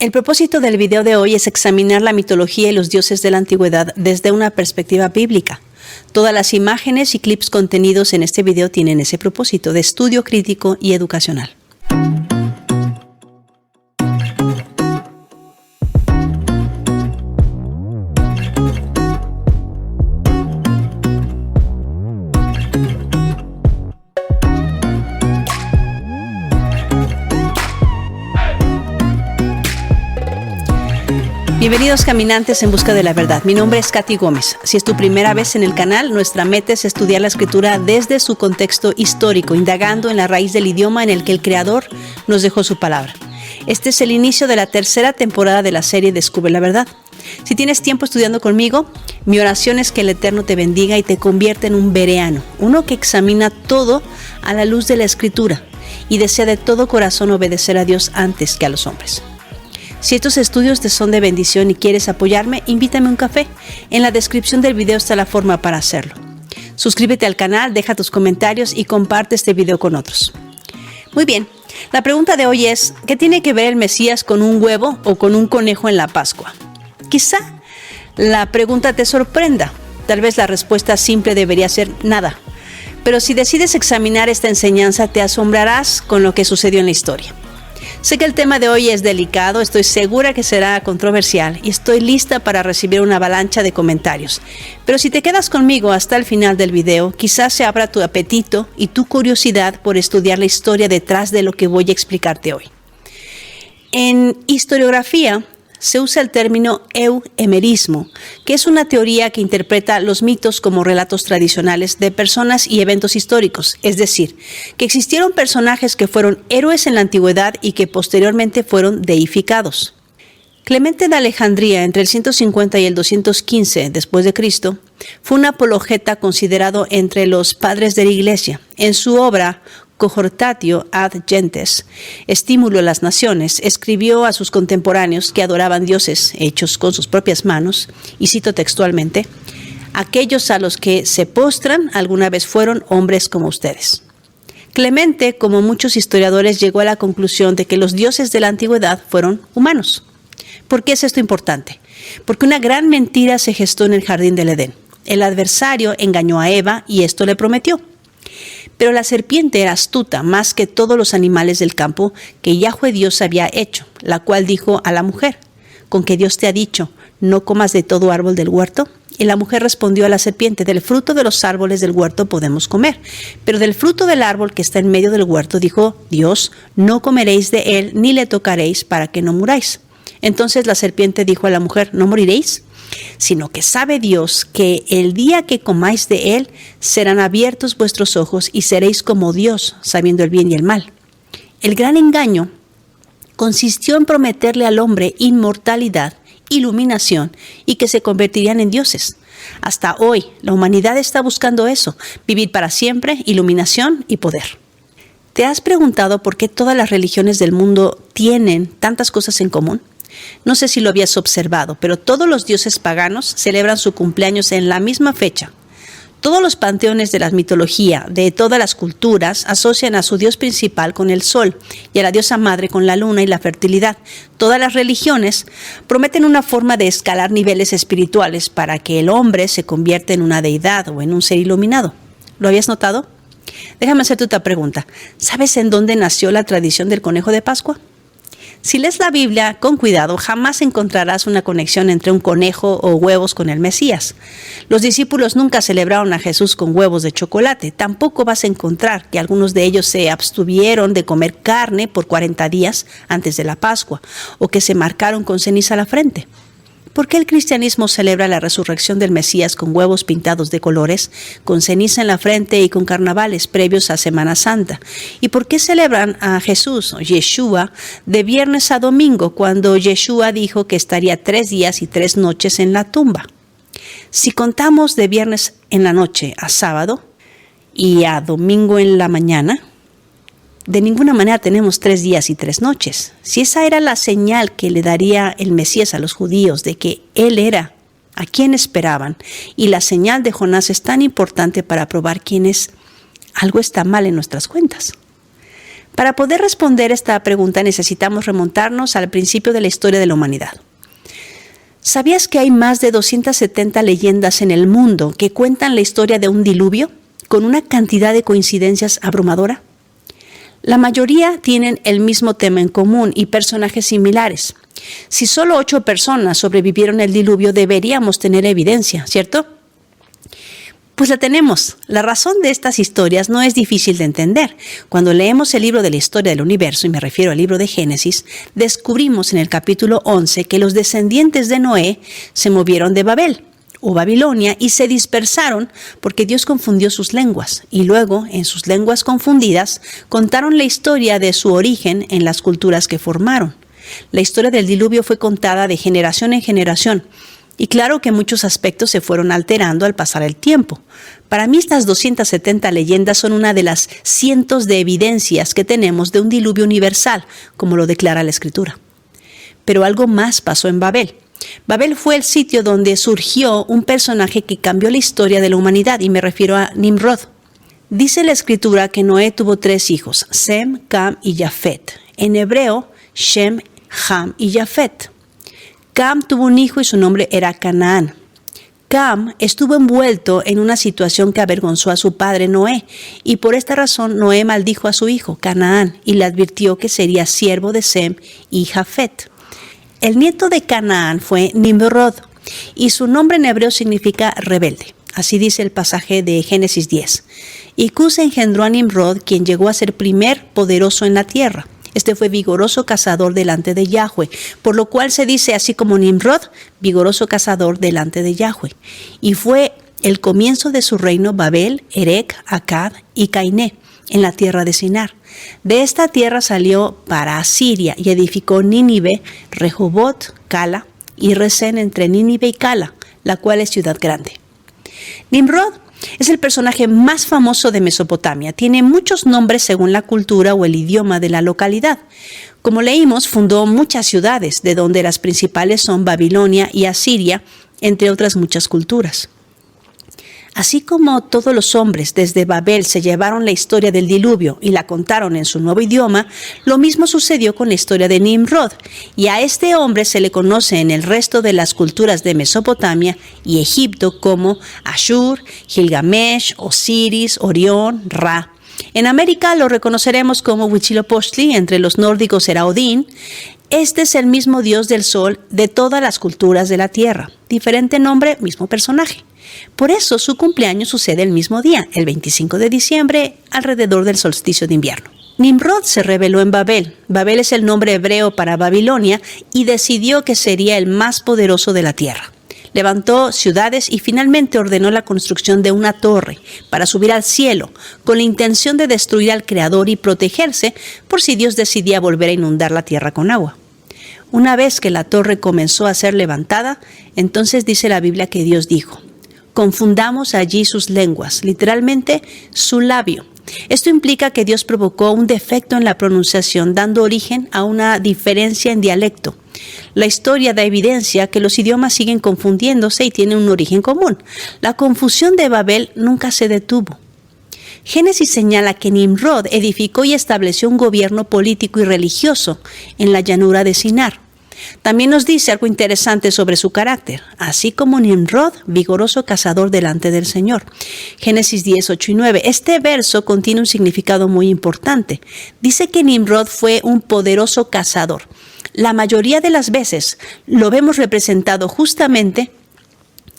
El propósito del video de hoy es examinar la mitología y los dioses de la antigüedad desde una perspectiva bíblica. Todas las imágenes y clips contenidos en este video tienen ese propósito de estudio crítico y educacional. Bienvenidos caminantes en busca de la verdad. Mi nombre es Katy Gómez. Si es tu primera vez en el canal, nuestra meta es estudiar la Escritura desde su contexto histórico, indagando en la raíz del idioma en el que el Creador nos dejó su palabra. Este es el inicio de la tercera temporada de la serie Descubre la Verdad. Si tienes tiempo estudiando conmigo, mi oración es que el Eterno te bendiga y te convierta en un bereano, uno que examina todo a la luz de la Escritura y desea de todo corazón obedecer a Dios antes que a los hombres. Si estos estudios te son de bendición y quieres apoyarme, invítame a un café. En la descripción del video está la forma para hacerlo. Suscríbete al canal, deja tus comentarios y comparte este video con otros. Muy bien, la pregunta de hoy es, ¿qué tiene que ver el Mesías con un huevo o con un conejo en la Pascua? Quizá la pregunta te sorprenda. Tal vez la respuesta simple debería ser nada. Pero si decides examinar esta enseñanza, te asombrarás con lo que sucedió en la historia. Sé que el tema de hoy es delicado, estoy segura que será controversial y estoy lista para recibir una avalancha de comentarios. Pero si te quedas conmigo hasta el final del video, quizás se abra tu apetito y tu curiosidad por estudiar la historia detrás de lo que voy a explicarte hoy. En historiografía se usa el término euhemerismo, que es una teoría que interpreta los mitos como relatos tradicionales de personas y eventos históricos, es decir, que existieron personajes que fueron héroes en la antigüedad y que posteriormente fueron deificados. Clemente de Alejandría, entre el 150 y el 215 después de Cristo, fue un apologeta considerado entre los padres de la Iglesia. En su obra Cohortatio ad Gentes, Estímulo a las Naciones, escribió a sus contemporáneos que adoraban dioses hechos con sus propias manos, y cito textualmente, aquellos a los que se postran alguna vez fueron hombres como ustedes. Clemente, como muchos historiadores, llegó a la conclusión de que los dioses de la antigüedad fueron humanos. ¿Por qué es esto importante? Porque una gran mentira se gestó en el jardín del Edén. El adversario engañó a Eva y esto le prometió. Pero la serpiente era astuta más que todos los animales del campo que Yahweh Dios había hecho, la cual dijo a la mujer, ¿con que Dios te ha dicho, no comas de todo árbol del huerto? Y la mujer respondió a la serpiente, del fruto de los árboles del huerto podemos comer, pero del fruto del árbol que está en medio del huerto, dijo Dios, no comeréis de él ni le tocaréis para que no muráis. Entonces la serpiente dijo a la mujer, ¿no moriréis? Sino que sabe Dios que el día que comáis de él, serán abiertos vuestros ojos y seréis como Dios, sabiendo el bien y el mal. El gran engaño consistió en prometerle al hombre inmortalidad, iluminación y que se convertirían en dioses. Hasta hoy, la humanidad está buscando eso, vivir para siempre, iluminación y poder. ¿Te has preguntado por qué todas las religiones del mundo tienen tantas cosas en común? No sé si lo habías observado, pero todos los dioses paganos celebran su cumpleaños en la misma fecha. Todos los panteones de la mitología de todas las culturas asocian a su dios principal con el sol y a la diosa madre con la luna y la fertilidad. Todas las religiones prometen una forma de escalar niveles espirituales para que el hombre se convierta en una deidad o en un ser iluminado. ¿Lo habías notado? Déjame hacerte otra pregunta. ¿Sabes en dónde nació la tradición del conejo de Pascua? Si lees la Biblia con cuidado, jamás encontrarás una conexión entre un conejo o huevos con el Mesías. Los discípulos nunca celebraron a Jesús con huevos de chocolate. Tampoco vas a encontrar que algunos de ellos se abstuvieron de comer carne por 40 días antes de la Pascua o que se marcaron con ceniza la frente. ¿Por qué el cristianismo celebra la resurrección del Mesías con huevos pintados de colores, con ceniza en la frente y con carnavales previos a Semana Santa? ¿Y por qué celebran a Jesús, Yeshua, de viernes a domingo, cuando Yeshua dijo que estaría 3 días y 3 noches en la tumba? Si contamos de viernes en la noche a sábado y a domingo en la mañana, de ninguna manera tenemos 3 días y 3 noches. Si esa era la señal que le daría el Mesías a los judíos de que él era a quien esperaban, y la señal de Jonás es tan importante para probar algo está mal en nuestras cuentas. Para poder responder esta pregunta necesitamos remontarnos al principio de la historia de la humanidad. ¿Sabías que hay más de 270 leyendas en el mundo que cuentan la historia de un diluvio con una cantidad de coincidencias abrumadora? La mayoría tienen el mismo tema en común y personajes similares. Si solo 8 personas sobrevivieron el diluvio, deberíamos tener evidencia, ¿cierto? Pues la tenemos. La razón de estas historias no es difícil de entender. Cuando leemos el libro de la historia del universo, y me refiero al libro de Génesis, descubrimos en el capítulo 11 que los descendientes de Noé se movieron de Babel o Babilonia y se dispersaron porque Dios confundió sus lenguas. Y luego, en sus lenguas confundidas, contaron la historia de su origen en las culturas que formaron. La historia del diluvio fue contada de generación en generación. Y claro que muchos aspectos se fueron alterando al pasar el tiempo. Para mí estas 270 leyendas son una de las cientos de evidencias que tenemos de un diluvio universal, como lo declara la Escritura. Pero algo más pasó en Babel. Babel fue el sitio donde surgió un personaje que cambió la historia de la humanidad, y me refiero a Nimrod. Dice la Escritura que Noé tuvo 3 hijos, Sem, Cam y Jafet. En hebreo, Shem, Ham y Jafet. Cam tuvo un hijo y su nombre era Canaán. Cam estuvo envuelto en una situación que avergonzó a su padre Noé, y por esta razón Noé maldijo a su hijo Canaán y le advirtió que sería siervo de Sem y Jafet. El nieto de Canaán fue Nimrod, y su nombre en hebreo significa rebelde. Así dice el pasaje de Génesis 10. Y Cus engendró a Nimrod, quien llegó a ser primer poderoso en la tierra. Este fue vigoroso cazador delante de Yahweh, por lo cual se dice así como Nimrod, vigoroso cazador delante de Yahweh. Y fue el comienzo de su reino Babel, Erec, Akkad y Cainé, en la tierra de Sinar. De esta tierra salió para Asiria y edificó Nínive, Rehobot, Cala y Resén entre Nínive y Cala, la cual es ciudad grande. Nimrod es el personaje más famoso de Mesopotamia. Tiene muchos nombres según la cultura o el idioma de la localidad. Como leímos, fundó muchas ciudades, de donde las principales son Babilonia y Asiria, entre otras muchas culturas. Así como todos los hombres desde Babel se llevaron la historia del diluvio y la contaron en su nuevo idioma, lo mismo sucedió con la historia de Nimrod, y a este hombre se le conoce en el resto de las culturas de Mesopotamia y Egipto como Ashur, Gilgamesh, Osiris, Orión, Ra. En América lo reconoceremos como Huitzilopochtli, entre los nórdicos era Odín. Este es el mismo dios del sol de todas las culturas de la tierra. Diferente nombre, mismo personaje. Por eso su cumpleaños sucede el mismo día, el 25 de diciembre, alrededor del solsticio de invierno. Nimrod se rebeló en Babel. Babel es el nombre hebreo para Babilonia y decidió que sería el más poderoso de la tierra. Levantó ciudades y finalmente ordenó la construcción de una torre para subir al cielo, con la intención de destruir al Creador y protegerse por si Dios decidía volver a inundar la tierra con agua. Una vez que la torre comenzó a ser levantada, entonces dice la Biblia que Dios dijo: confundamos allí sus lenguas, literalmente su labio. Esto implica que Dios provocó un defecto en la pronunciación, dando origen a una diferencia en dialecto. La historia da evidencia que los idiomas siguen confundiéndose y tienen un origen común. La confusión de Babel nunca se detuvo. Génesis señala que Nimrod edificó y estableció un gobierno político y religioso en la llanura de Sinar. También nos dice algo interesante sobre su carácter, así como Nimrod, vigoroso cazador delante del Señor. Génesis 10, 8 y 9. Este verso contiene un significado muy importante. Dice que Nimrod fue un poderoso cazador. La mayoría de las veces lo vemos representado justamente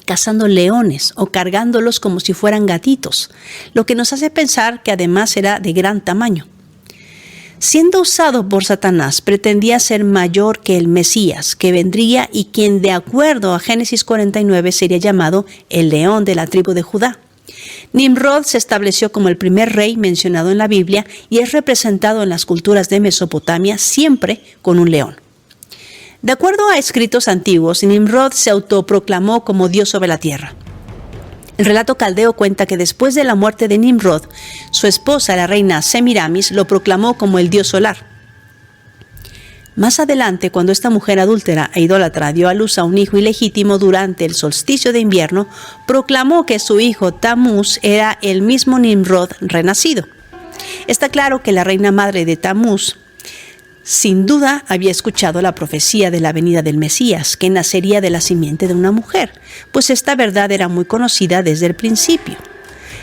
cazando leones o cargándolos como si fueran gatitos, lo que nos hace pensar que además era de gran tamaño. Siendo usado por Satanás, pretendía ser mayor que el Mesías, que vendría y quien, de acuerdo a Génesis 49, sería llamado el león de la tribu de Judá. Nimrod se estableció como el primer rey mencionado en la Biblia y es representado en las culturas de Mesopotamia siempre con un león. De acuerdo a escritos antiguos, Nimrod se autoproclamó como Dios sobre la tierra. El relato caldeo cuenta que después de la muerte de Nimrod, su esposa, la reina Semiramis, lo proclamó como el dios solar. Más adelante, cuando esta mujer adúltera e idólatra dio a luz a un hijo ilegítimo durante el solsticio de invierno, proclamó que su hijo Tamuz era el mismo Nimrod renacido. Está claro que la reina madre de Tamuz sin duda había escuchado la profecía de la venida del Mesías, que nacería de la simiente de una mujer, pues esta verdad era muy conocida desde el principio.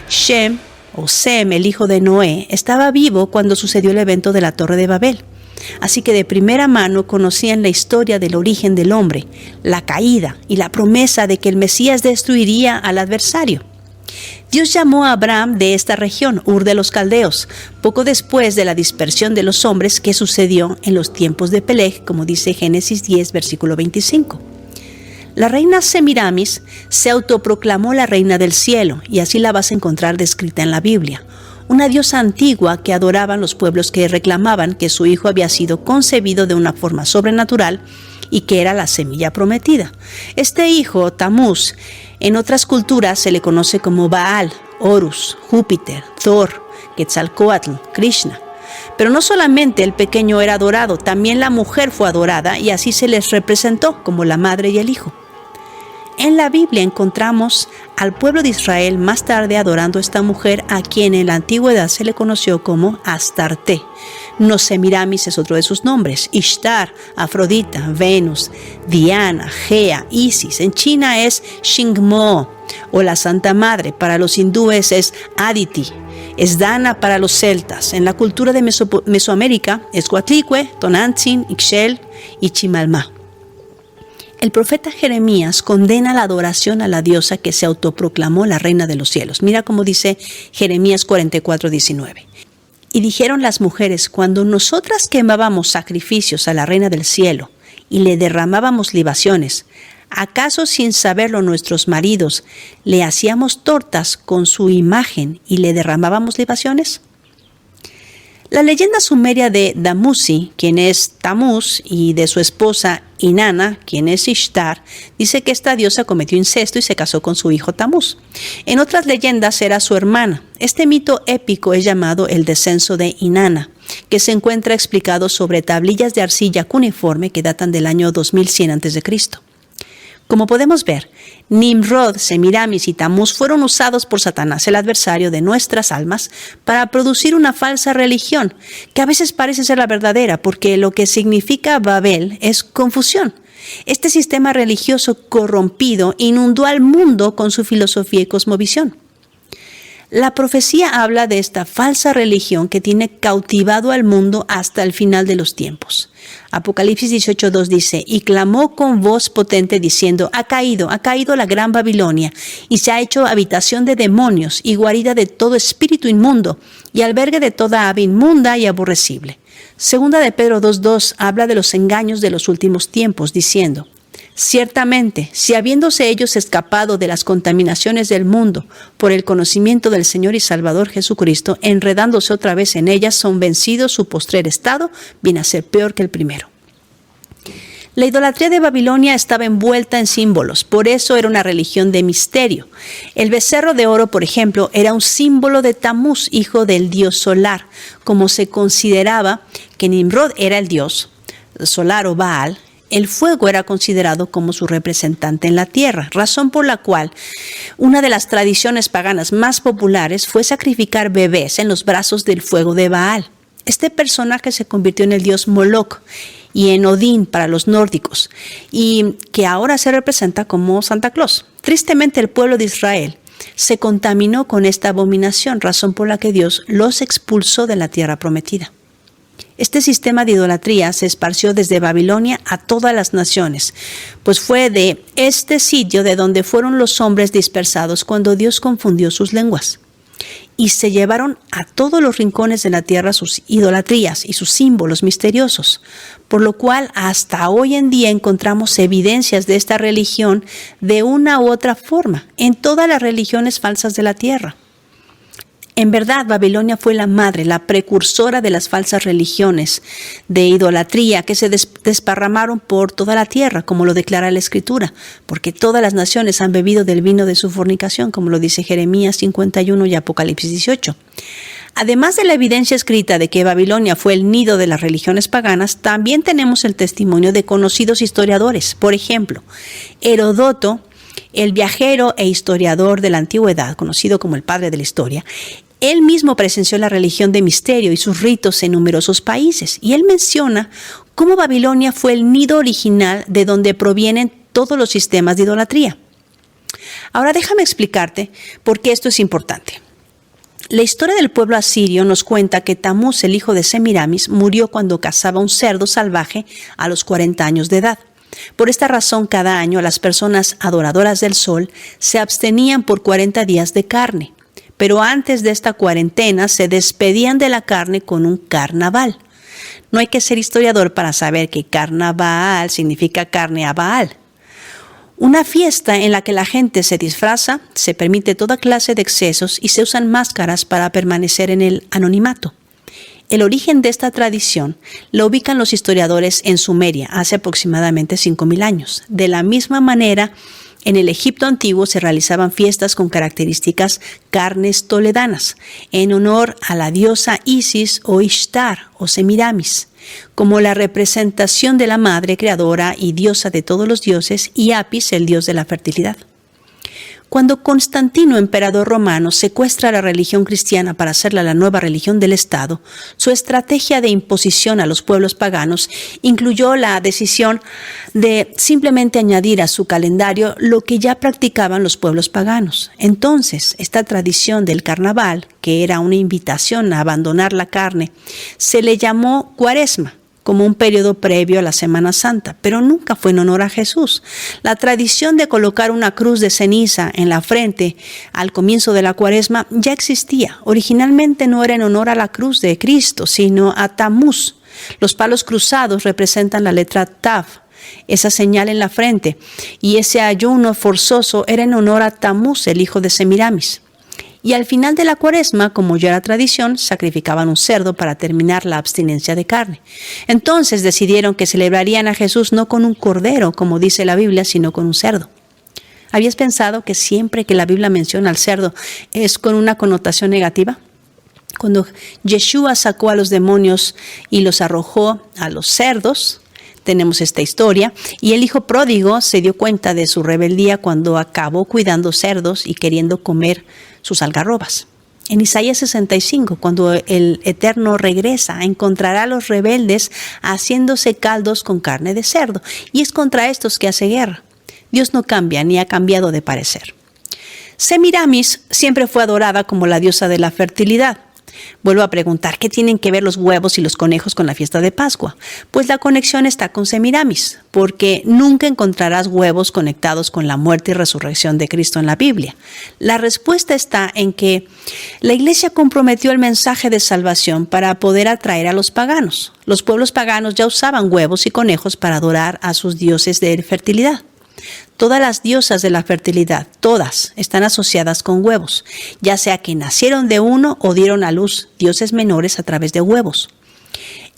Shem, o Sem, el hijo de Noé, estaba vivo cuando sucedió el evento de la Torre de Babel. Así que de primera mano conocían la historia del origen del hombre, la caída y la promesa de que el Mesías destruiría al adversario. Dios llamó a Abraham de esta región, Ur de los Caldeos, poco después de la dispersión de los hombres que sucedió en los tiempos de Peleg, como dice Génesis 10, versículo 25. La reina Semiramis se autoproclamó la reina del cielo, y así la vas a encontrar descrita en la Biblia. Una diosa antigua que adoraban los pueblos que reclamaban que su hijo había sido concebido de una forma sobrenatural y que era la semilla prometida. Este hijo, Tamuz, en otras culturas se le conoce como Baal, Horus, Júpiter, Thor, Quetzalcóatl, Krishna. Pero no solamente el pequeño era adorado, también la mujer fue adorada y así se les representó como la madre y el hijo. En la Biblia encontramos al pueblo de Israel más tarde adorando a esta mujer a quien en la antigüedad se le conoció como Astarte. No Semiramis es otro de sus nombres. Ishtar, Afrodita, Venus, Diana, Gea, Isis. En China es Xingmo o la Santa Madre. Para los hindúes es Aditi. Es Dana para los celtas. En la cultura de Mesoamérica es Coatlicue, Tonantzin, Ixchel y Chimalmá. El profeta Jeremías condena la adoración a la diosa que se autoproclamó la reina de los cielos. Mira cómo dice Jeremías 44:19. Y dijeron las mujeres, cuando nosotras quemábamos sacrificios a la reina del cielo y le derramábamos libaciones, ¿acaso sin saberlo nuestros maridos le hacíamos tortas con su imagen y le derramábamos libaciones? La leyenda sumeria de Damuzi, quien es Tamuz, y de su esposa Inanna, quien es Ishtar, dice que esta diosa cometió incesto y se casó con su hijo Tamuz. En otras leyendas era su hermana. Este mito épico es llamado el descenso de Inanna, que se encuentra explicado sobre tablillas de arcilla cuneiforme que datan del año 2100 a.C. Como podemos ver, Nimrod, Semiramis y Tamuz fueron usados por Satanás, el adversario de nuestras almas, para producir una falsa religión, que a veces parece ser la verdadera, porque lo que significa Babel es confusión. Este sistema religioso corrompido inundó al mundo con su filosofía y cosmovisión. La profecía habla de esta falsa religión que tiene cautivado al mundo hasta el final de los tiempos. Apocalipsis 18:2 dice, y clamó con voz potente diciendo, ha caído la gran Babilonia, y se ha hecho habitación de demonios y guarida de todo espíritu inmundo, y albergue de toda ave inmunda y aborrecible. Segunda de Pedro 2:2 habla de los engaños de los últimos tiempos, diciendo, ciertamente, si habiéndose ellos escapado de las contaminaciones del mundo por el conocimiento del Señor y Salvador Jesucristo, enredándose otra vez en ellas, son vencidos, su postrer estado viene a ser peor que el primero. La idolatría de Babilonia estaba envuelta en símbolos, por eso era una religión de misterio. El becerro de oro, por ejemplo, era un símbolo de Tamuz, hijo del dios solar, como se consideraba que Nimrod era el dios solar o Baal. El fuego era considerado como su representante en la tierra, razón por la cual una de las tradiciones paganas más populares fue sacrificar bebés en los brazos del fuego de Baal. Este personaje se convirtió en el dios Moloch y en Odín para los nórdicos, y que ahora se representa como Santa Claus. Tristemente, el pueblo de Israel se contaminó con esta abominación, razón por la que Dios los expulsó de la tierra prometida. Este sistema de idolatría se esparció desde Babilonia a todas las naciones, pues fue de este sitio de donde fueron los hombres dispersados cuando Dios confundió sus lenguas. Y se llevaron a todos los rincones de la tierra sus idolatrías y sus símbolos misteriosos, por lo cual hasta hoy en día encontramos evidencias de esta religión de una u otra forma en todas las religiones falsas de la tierra. En verdad, Babilonia fue la madre, la precursora de las falsas religiones de idolatría que se desparramaron por toda la tierra, como lo declara la Escritura, porque todas las naciones han bebido del vino de su fornicación, como lo dice Jeremías 51 y Apocalipsis 18. Además de la evidencia escrita de que Babilonia fue el nido de las religiones paganas, también tenemos el testimonio de conocidos historiadores. Por ejemplo, Heródoto, el viajero e historiador de la antigüedad, conocido como el padre de la historia, Él mismo presenció la religión de misterio y sus ritos en numerosos países, y él menciona cómo Babilonia fue el nido original de donde provienen todos los sistemas de idolatría. Ahora déjame explicarte por qué esto es importante. La historia del pueblo asirio nos cuenta que Tamuz, el hijo de Semiramis, murió cuando cazaba un cerdo salvaje a los 40 años de edad. Por esta razón, cada año las personas adoradoras del sol se abstenían por 40 días de carne. Pero antes de esta cuarentena se despedían de la carne con un carnaval. No hay que ser historiador para saber que carnaval significa carne a Baal. Una fiesta en la que la gente se disfraza, se permite toda clase de excesos y se usan máscaras para permanecer en el anonimato. El origen de esta tradición lo ubican los historiadores en Sumeria hace aproximadamente 5.000 años. De la misma manera, en el Egipto antiguo se realizaban fiestas con características carnes toledanas, en honor a la diosa Isis o Ishtar o Semiramis, como la representación de la madre creadora y diosa de todos los dioses, y Apis, el dios de la fertilidad. Cuando Constantino, emperador romano, secuestra la religión cristiana para hacerla la nueva religión del Estado, su estrategia de imposición a los pueblos paganos incluyó la decisión de simplemente añadir a su calendario lo que ya practicaban los pueblos paganos. Entonces, esta tradición del carnaval, que era una invitación a abandonar la carne, se le llamó Cuaresma, como un periodo previo a la Semana Santa, pero nunca fue en honor a Jesús. La tradición de colocar una cruz de ceniza en la frente al comienzo de la Cuaresma ya existía. Originalmente no era en honor a la cruz de Cristo, sino a Tamuz. Los palos cruzados representan la letra Tav, esa señal en la frente, y ese ayuno forzoso era en honor a Tamuz, el hijo de Semiramis. Y al final de la Cuaresma, como ya era tradición, sacrificaban un cerdo para terminar la abstinencia de carne. Entonces decidieron que celebrarían a Jesús no con un cordero, como dice la Biblia, sino con un cerdo. ¿Habías pensado que siempre que la Biblia menciona al cerdo es con una connotación negativa? Cuando Yeshua sacó a los demonios y los arrojó a los cerdos, tenemos esta historia, y el hijo pródigo se dio cuenta de su rebeldía cuando acabó cuidando cerdos y queriendo comer sus algarrobas. En Isaías 65, cuando el Eterno regresa, encontrará a los rebeldes haciéndose caldos con carne de cerdo, y es contra estos que hace guerra. Dios no cambia ni ha cambiado de parecer. Semiramis siempre fue adorada como la diosa de la fertilidad. Vuelvo a preguntar, ¿qué tienen que ver los huevos y los conejos con la fiesta de Pascua? Pues la conexión está con Semiramis, porque nunca encontrarás huevos conectados con la muerte y resurrección de Cristo en la Biblia. La respuesta está en que la Iglesia comprometió el mensaje de salvación para poder atraer a los paganos. Los pueblos paganos ya usaban huevos y conejos para adorar a sus dioses de fertilidad. Todas las diosas de la fertilidad, todas, están asociadas con huevos, ya sea que nacieron de uno o dieron a luz dioses menores a través de huevos.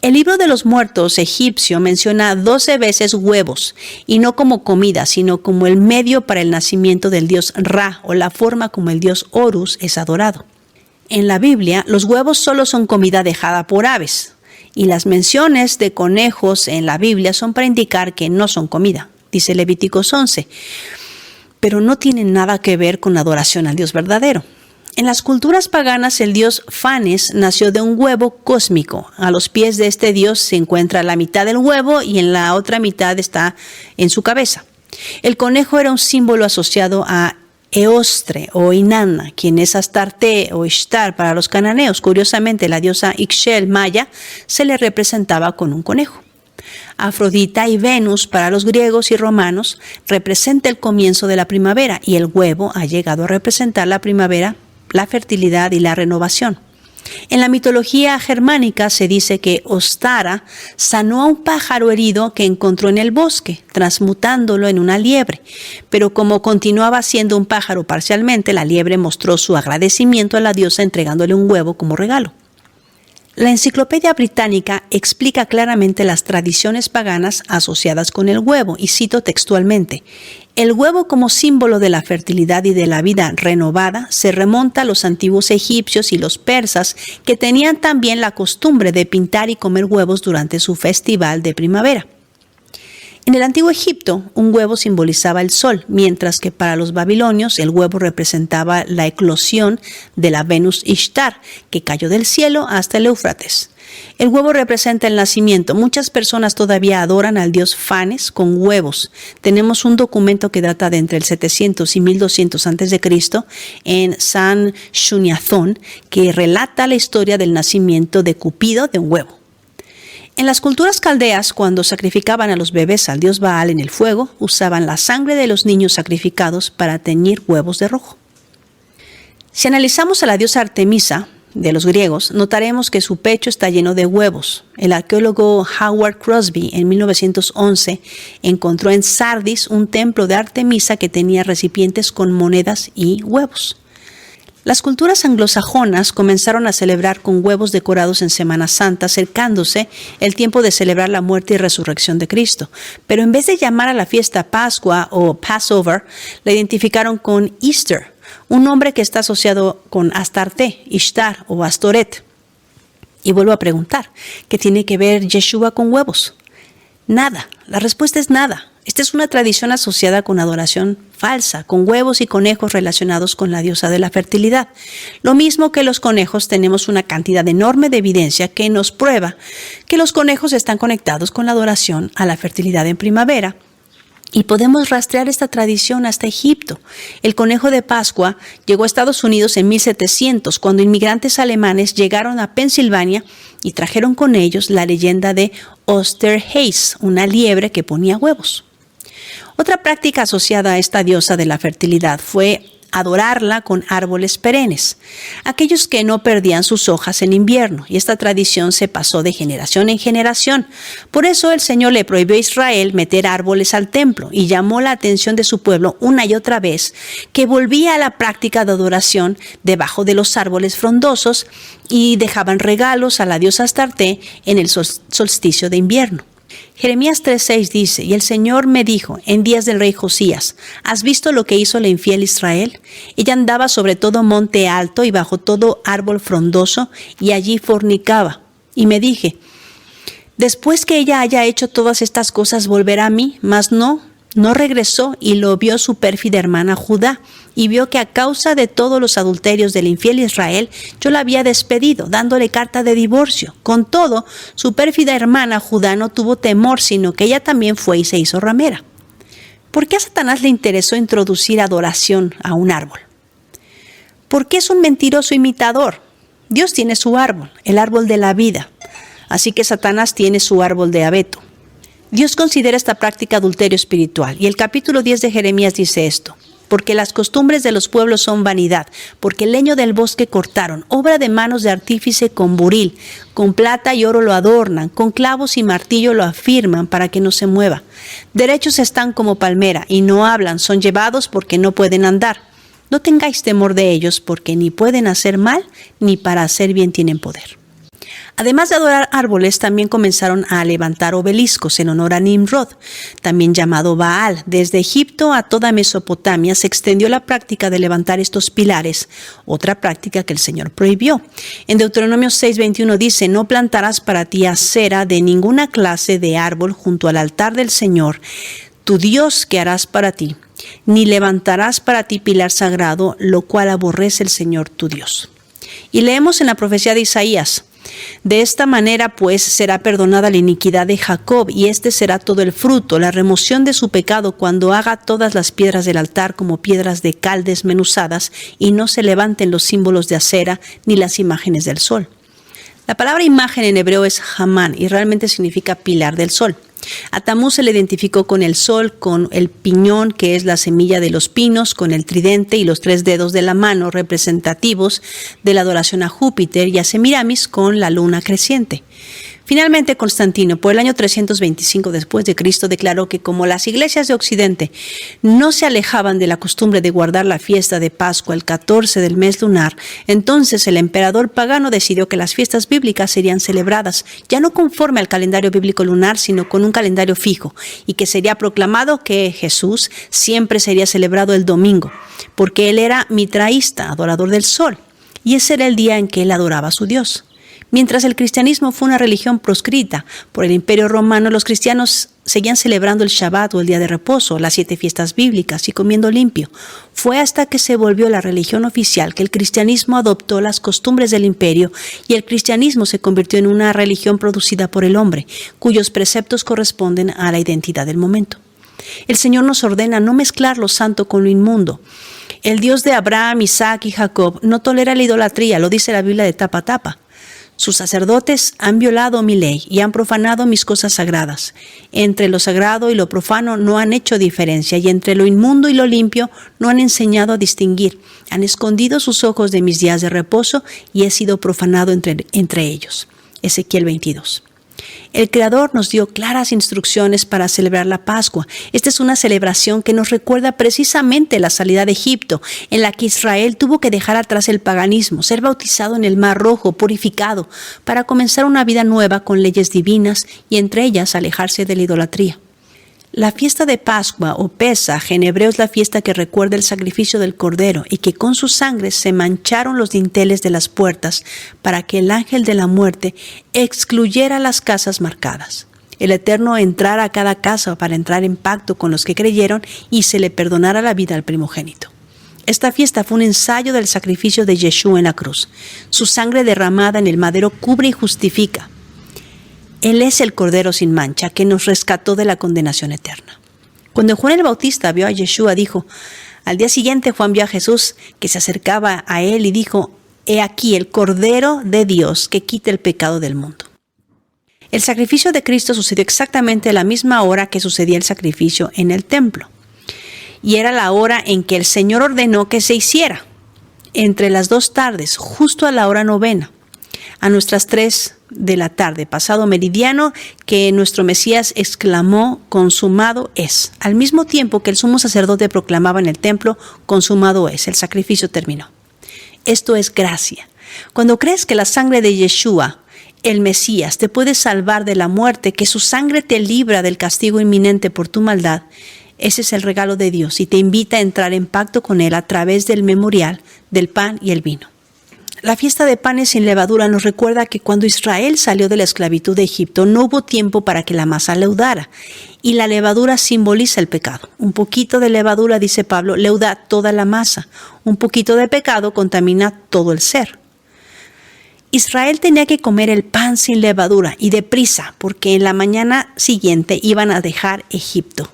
El libro de los muertos egipcio menciona 12 veces huevos, y no como comida, sino como el medio para el nacimiento del dios Ra, o la forma como el dios Horus es adorado. En la Biblia, los huevos solo son comida dejada por aves, y las menciones de conejos en la Biblia son para indicar que no son comida. Dice Levíticos 11, pero no tienen nada que ver con la adoración al Dios verdadero. En las culturas paganas, el dios Fanes nació de un huevo cósmico. A los pies de este dios se encuentra la mitad del huevo y en la otra mitad está en su cabeza. El conejo era un símbolo asociado a Eostre o Inanna, quien es Astarte o Ishtar para los cananeos. Curiosamente, la diosa Ixchel maya se le representaba con un conejo. Afrodita y Venus para los griegos y romanos representa el comienzo de la primavera, y el huevo ha llegado a representar la primavera, la fertilidad y la renovación. En la mitología germánica se dice que Ostara sanó a un pájaro herido que encontró en el bosque, transmutándolo en una liebre. Pero como continuaba siendo un pájaro parcialmente, la liebre mostró su agradecimiento a la diosa entregándole un huevo como regalo. La Enciclopedia Británica explica claramente las tradiciones paganas asociadas con el huevo, y cito textualmente: el huevo como símbolo de la fertilidad y de la vida renovada se remonta a los antiguos egipcios y los persas, que tenían también la costumbre de pintar y comer huevos durante su festival de primavera. En el antiguo Egipto, un huevo simbolizaba el sol, mientras que para los babilonios el huevo representaba la eclosión de la Venus Ishtar, que cayó del cielo hasta el Éufrates. El huevo representa el nacimiento. Muchas personas todavía adoran al dios Fanes con huevos. Tenemos un documento que data de entre el 700 y 1200 a.C. en San Shuniazón, que relata la historia del nacimiento de Cupido de un huevo. En las culturas caldeas, cuando sacrificaban a los bebés al dios Baal en el fuego, usaban la sangre de los niños sacrificados para teñir huevos de rojo. Si analizamos a la diosa Artemisa de los griegos, notaremos que su pecho está lleno de huevos. El arqueólogo Howard Crosby en 1911 encontró en Sardis un templo de Artemisa que tenía recipientes con monedas y huevos. Las culturas anglosajonas comenzaron a celebrar con huevos decorados en Semana Santa, acercándose el tiempo de celebrar la muerte y resurrección de Cristo. Pero en vez de llamar a la fiesta Pascua o Passover, la identificaron con Easter, un nombre que está asociado con Astarte, Ishtar o Astoret. Y vuelvo a preguntar, ¿qué tiene que ver Yeshua con huevos? Nada. La respuesta es nada. Esta es una tradición asociada con adoración falsa, con huevos y conejos relacionados con la diosa de la fertilidad. Lo mismo que los conejos, tenemos una cantidad enorme de evidencia que nos prueba que los conejos están conectados con la adoración a la fertilidad en primavera. Y podemos rastrear esta tradición hasta Egipto. El conejo de Pascua llegó a Estados Unidos en 1700, cuando inmigrantes alemanes llegaron a Pensilvania y trajeron con ellos la leyenda de Osterhase, una liebre que ponía huevos. Otra práctica asociada a esta diosa de la fertilidad fue adorarla con árboles perennes, aquellos que no perdían sus hojas en invierno, y esta tradición se pasó de generación en generación. Por eso el Señor le prohibió a Israel meter árboles al templo y llamó la atención de su pueblo una y otra vez, que volvía a la práctica de adoración debajo de los árboles frondosos y dejaban regalos a la diosa Astarte en el solsticio de invierno. Jeremías 3:6 dice, y el Señor me dijo en días del rey Josías, ¿has visto lo que hizo la infiel Israel? Ella andaba sobre todo monte alto y bajo todo árbol frondoso y allí fornicaba. Y me dije, después que ella haya hecho todas estas cosas, ¿volverá a mí? Mas no regresó, y lo vio su pérfida hermana Judá, y vio que a causa de todos los adulterios del infiel Israel, yo la había despedido, dándole carta de divorcio. Con todo, su pérfida hermana Judá no tuvo temor, sino que ella también fue y se hizo ramera. ¿Por qué a Satanás le interesó introducir adoración a un árbol? Porque es un mentiroso imitador. Dios tiene su árbol, el árbol de la vida. Así que Satanás tiene su árbol de abeto. Dios considera esta práctica adulterio espiritual, y el capítulo 10 de Jeremías dice esto: porque las costumbres de los pueblos son vanidad, porque el leño del bosque cortaron, obra de manos de artífice con buril, con plata y oro lo adornan, con clavos y martillo lo afirman para que no se mueva. Derechos están como palmera y no hablan, son llevados porque no pueden andar. No tengáis temor de ellos, porque ni pueden hacer mal, ni para hacer bien tienen poder. Además de adorar árboles, también comenzaron a levantar obeliscos en honor a Nimrod, también llamado Baal. Desde Egipto a toda Mesopotamia se extendió la práctica de levantar estos pilares, otra práctica que el Señor prohibió. En Deuteronomio 6:21 dice, no plantarás para ti acera de ninguna clase de árbol junto al altar del Señor, tu Dios, que harás para ti, ni levantarás para ti pilar sagrado, lo cual aborrece el Señor tu Dios. Y leemos en la profecía de Isaías, de esta manera, pues, será perdonada la iniquidad de Jacob, y este será todo el fruto, la remoción de su pecado, cuando haga todas las piedras del altar como piedras de cal desmenuzadas, y no se levanten los símbolos de acera ni las imágenes del sol. La palabra imagen en hebreo es Hamán, y realmente significa pilar del sol. A Tamuz se le identificó con el sol, con el piñón, que es la semilla de los pinos, con el tridente y los 3 dedos de la mano, representativos de la adoración a Júpiter, y a Semiramis con la luna creciente. Finalmente, Constantino, por el año 325 después de Cristo, declaró que como las iglesias de Occidente no se alejaban de la costumbre de guardar la fiesta de Pascua el 14 del mes lunar, entonces el emperador pagano decidió que las fiestas bíblicas serían celebradas ya no conforme al calendario bíblico lunar, sino con un calendario fijo, y que sería proclamado que Jesús siempre sería celebrado el domingo, porque él era mitraísta, adorador del sol, y ese era el día en que él adoraba a su Dios. Mientras el cristianismo fue una religión proscrita por el Imperio Romano, los cristianos seguían celebrando el Shabbat o el día de reposo, las 7 fiestas bíblicas y comiendo limpio. Fue hasta que se volvió la religión oficial que el cristianismo adoptó las costumbres del imperio y el cristianismo se convirtió en una religión producida por el hombre, cuyos preceptos corresponden a la identidad del momento. El Señor nos ordena no mezclar lo santo con lo inmundo. El Dios de Abraham, Isaac y Jacob no tolera la idolatría, lo dice la Biblia de tapa a tapa. Sus sacerdotes han violado mi ley y han profanado mis cosas sagradas. Entre lo sagrado y lo profano no han hecho diferencia, y entre lo inmundo y lo limpio no han enseñado a distinguir. Han escondido sus ojos de mis días de reposo y he sido profanado entre ellos. Ezequiel 22. El Creador nos dio claras instrucciones para celebrar la Pascua. Esta es una celebración que nos recuerda precisamente la salida de Egipto, en la que Israel tuvo que dejar atrás el paganismo, ser bautizado en el Mar Rojo, purificado, para comenzar una vida nueva con leyes divinas y entre ellas alejarse de la idolatría. La fiesta de Pascua o Pesaj en hebreo es la fiesta que recuerda el sacrificio del Cordero y que con su sangre se mancharon los dinteles de las puertas para que el ángel de la muerte excluyera las casas marcadas. El Eterno entrara a cada casa para entrar en pacto con los que creyeron y se le perdonara la vida al primogénito. Esta fiesta fue un ensayo del sacrificio de Yeshua en la cruz. Su sangre derramada en el madero cubre y justifica. Él es el Cordero sin mancha que nos rescató de la condenación eterna. Cuando Juan el Bautista vio a Yeshua, dijo, al día siguiente Juan vio a Jesús que se acercaba a él y dijo, he aquí el Cordero de Dios que quita el pecado del mundo. El sacrificio de Cristo sucedió exactamente a la misma hora que sucedía el sacrificio en el templo. Y era la hora en que el Señor ordenó que se hiciera, entre las 2 tardes, justo a la hora 9, a nuestras 3 de la tarde, pasado meridiano, que nuestro Mesías exclamó, consumado es. Al mismo tiempo que el sumo sacerdote proclamaba en el templo, consumado es, el sacrificio terminó. Esto es gracia. Cuando crees que la sangre de Yeshua, el Mesías, te puede salvar de la muerte, que su sangre te libra del castigo inminente por tu maldad, ese es el regalo de Dios y te invita a entrar en pacto con Él a través del memorial del pan y el vino. La fiesta de panes sin levadura nos recuerda que cuando Israel salió de la esclavitud de Egipto no hubo tiempo para que la masa leudara, y la levadura simboliza el pecado. Un poquito de levadura, dice Pablo, leuda toda la masa. Un poquito de pecado contamina todo el ser. Israel tenía que comer el pan sin levadura y deprisa, porque en la mañana siguiente iban a dejar Egipto.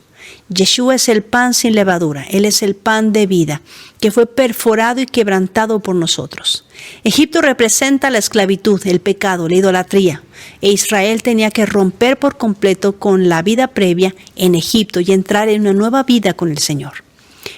Yeshua es el pan sin levadura, Él es el pan de vida, que fue perforado y quebrantado por nosotros. Egipto representa la esclavitud, el pecado, la idolatría, e Israel tenía que romper por completo con la vida previa en Egipto y entrar en una nueva vida con el Señor.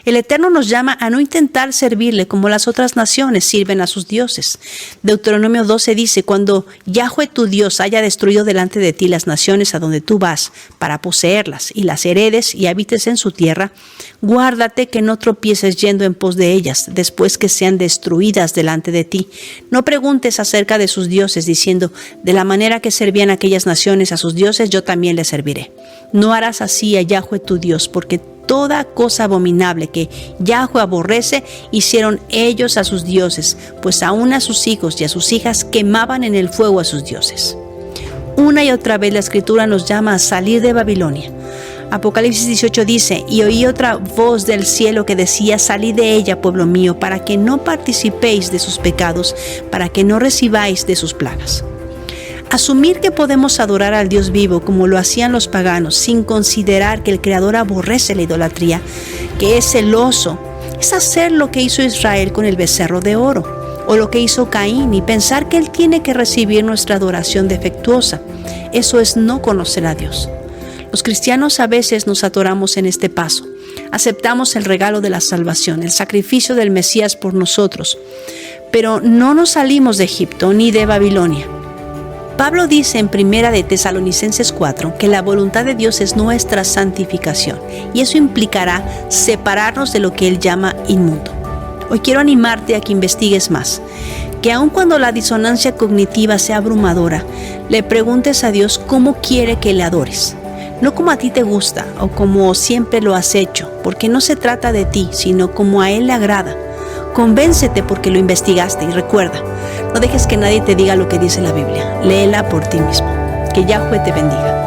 El Eterno nos llama a no intentar servirle como las otras naciones sirven a sus dioses. Deuteronomio 12 dice, cuando Yahweh tu Dios haya destruido delante de ti las naciones a donde tú vas para poseerlas y las heredes y habites en su tierra, guárdate que no tropieces yendo en pos de ellas después que sean destruidas delante de ti. No preguntes acerca de sus dioses diciendo, de la manera que servían aquellas naciones a sus dioses, yo también les serviré. No harás así a Yahweh tu Dios, porque toda cosa abominable que Yahweh aborrece, hicieron ellos a sus dioses, pues aún a sus hijos y a sus hijas quemaban en el fuego a sus dioses. Una y otra vez la Escritura nos llama a salir de Babilonia. Apocalipsis 18 dice, y oí otra voz del cielo que decía, salid de ella, pueblo mío, para que no participéis de sus pecados, para que no recibáis de sus plagas. Asumir que podemos adorar al Dios vivo como lo hacían los paganos, sin considerar que el Creador aborrece la idolatría, que es celoso, es hacer lo que hizo Israel con el becerro de oro, o lo que hizo Caín, y pensar que Él tiene que recibir nuestra adoración defectuosa. Eso es no conocer a Dios. Los cristianos a veces nos atoramos en este paso. Aceptamos el regalo de la salvación, el sacrificio del Mesías por nosotros, pero no nos salimos de Egipto ni de Babilonia. Pablo dice en 1 de Tesalonicenses 4 que la voluntad de Dios es nuestra santificación y eso implicará separarnos de lo que Él llama inmundo. Hoy quiero animarte a que investigues más, que aun cuando la disonancia cognitiva sea abrumadora, le preguntes a Dios cómo quiere que le adores. No como a ti te gusta o como siempre lo has hecho, porque no se trata de ti, sino como a Él le agrada. Convéncete porque lo investigaste y recuerda, no dejes que nadie te diga lo que dice la Biblia. Léela por ti mismo. Que Yahweh te bendiga.